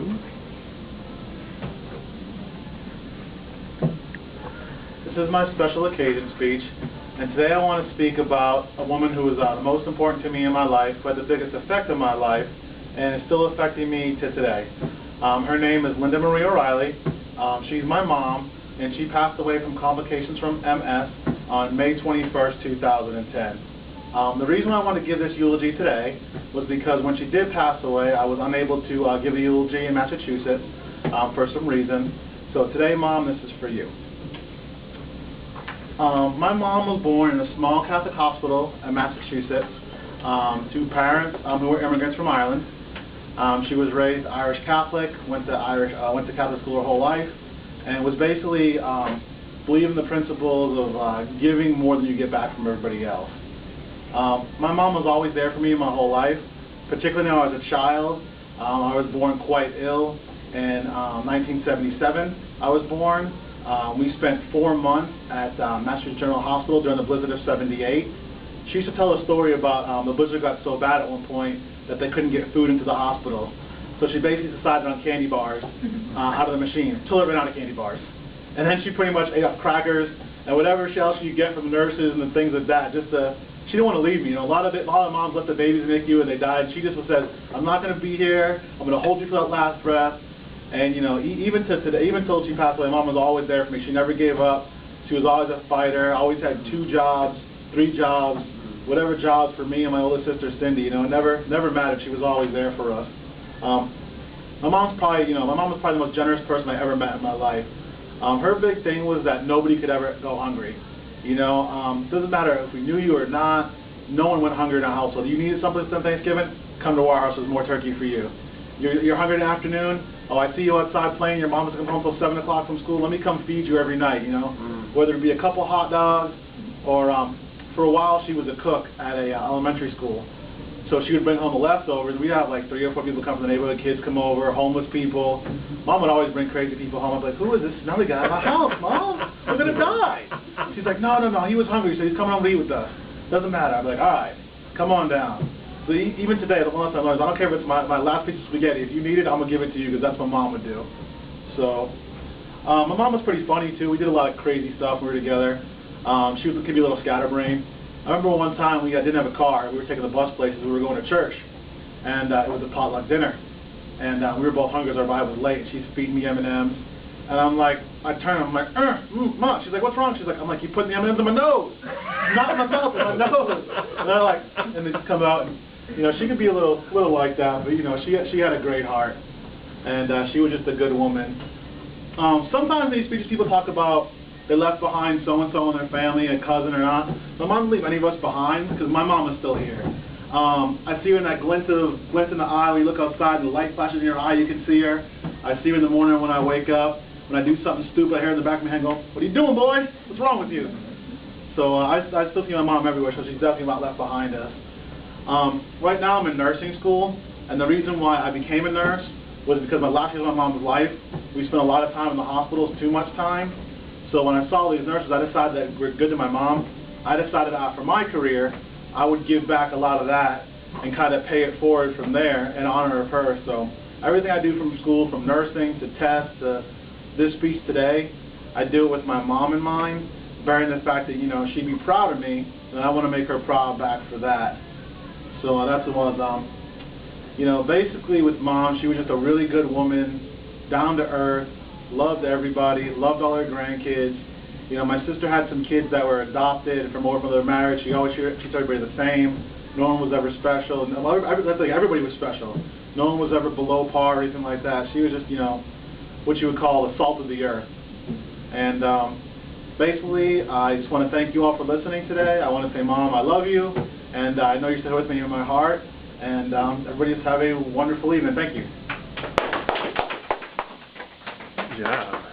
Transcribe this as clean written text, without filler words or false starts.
This is my special occasion speech, and today I want to speak about a woman who was the most important to me in my life, who had the biggest effect on my life, and is still affecting me to today. Her name is Linda Marie O'Reilly. She's my mom, and she passed away from complications from MS on May 21st, 2010. The reason I want to give this eulogy today was because when she did pass away, I was unable to give a eulogy in Massachusetts for some reason. So today, Mom, this is for you. My mom was born in a small Catholic hospital in Massachusetts to parents who were immigrants from Ireland. She was raised Irish Catholic, went to Catholic school her whole life, and was basically believed in the principles of giving more than you get back from everybody else. My mom was always there for me my whole life, particularly when I was a child. I was born quite ill in 1977. I was born. We spent 4 months at Massachusetts General Hospital during the blizzard of '78. She used to tell a story about the blizzard got so bad at one point that they couldn't get food into the hospital. So she basically decided on candy bars out of the machine until it ran out of candy bars. And then she pretty much ate up crackers and whatever else you get from the nurses and the things like that. She didn't want to leave me. You know, a lot of moms let the babies in the NICU and they died. She just said, "I'm not going to be here. I'm going to hold you for that last breath." And you know, even to today, even until she passed away, Mom was always there for me. She never gave up. She was always a fighter. Always had 2 jobs, 3 jobs, whatever jobs for me and my older sister Cindy. You know, it never mattered. She was always there for us. My mom was probably the most generous person I ever met in my life. Her big thing was that nobody could ever go hungry. You know, doesn't matter if we knew you or not. No one went hungry in our household. You needed something on Thanksgiving? Come to our house. There's more turkey for you. You're hungry in the afternoon? Oh, I see you outside playing. Your mom doesn't come home until 7 o'clock from school. Let me come feed you every night, you know. Whether it be a couple hot dogs or for a while she was a cook at a elementary school. So she would bring home the leftovers. We'd have like 3 or 4 people come from the neighborhood. Kids come over, homeless people. Mom would always bring crazy people home. I'd be like, "Who is this smelly guy in my house, Mom? We're going to die." She's like, No, he was hungry, so he's coming home to eat with us. Doesn't matter. I'm like, "All right, come on down." So even today, the one lesson I learned is I don't care if it's my last piece of spaghetti. If you need it, I'm going to give it to you because that's what Mom would do. So my mom was pretty funny, too. We did a lot of crazy stuff when we were together. She could be a little scatterbrained. I remember one time we didn't have a car. We were taking the bus places. We were going to church. And it was a potluck dinner. And we were both hungry because our ride was late. And she's feeding me M&Ms. And I'm like, I turn, I'm like, Mom. She's like, "What's wrong?" She's like, I'm like, "You putting the M&Ms in my nose." Not in my mouth, in my nose. And they just come out. And, you know, she could be a little like that. But, you know, she had a great heart. And she was just a good woman. Sometimes in these speeches people talk about they left behind so-and-so in their family, a cousin or not. My mom didn't leave any of us behind because my mom is still here. I see her in that glint in the eye. When you look outside and the light flashes in your eye, you can see her. I see her in the morning when I wake up. When I do something stupid, I hear her in the back of my head go, "What are you doing, boy? What's wrong with you?" So I still see my mom everywhere, so she's definitely not left behind us. Right now I'm in nursing school, and the reason why I became a nurse was because my last year of my mom's life, we spent a lot of time in the hospitals, too much time. So when I saw these nurses, I decided that we're good to my mom. I decided for my career, I would give back a lot of that and kind of pay it forward from there in honor of her. So everything I do from school, from nursing to tests to this speech today, I do it with my mom in mind, bearing the fact that, you know, she'd be proud of me, and I want to make her proud back for that. So that's what was, you know, basically with Mom, she was just a really good woman, down to earth, loved everybody, loved all her grandkids. You know, my sister had some kids that were adopted from their marriage. She always treated everybody the same. No one was ever special. Everybody was special. No one was ever below par or anything like that. She was just, you know, what you would call the salt of the earth. And basically, I just want to thank you all for listening today. I want to say, Mom, I love you. And I know you're still with me in my heart. And everybody just have a wonderful evening. Thank you. Yeah.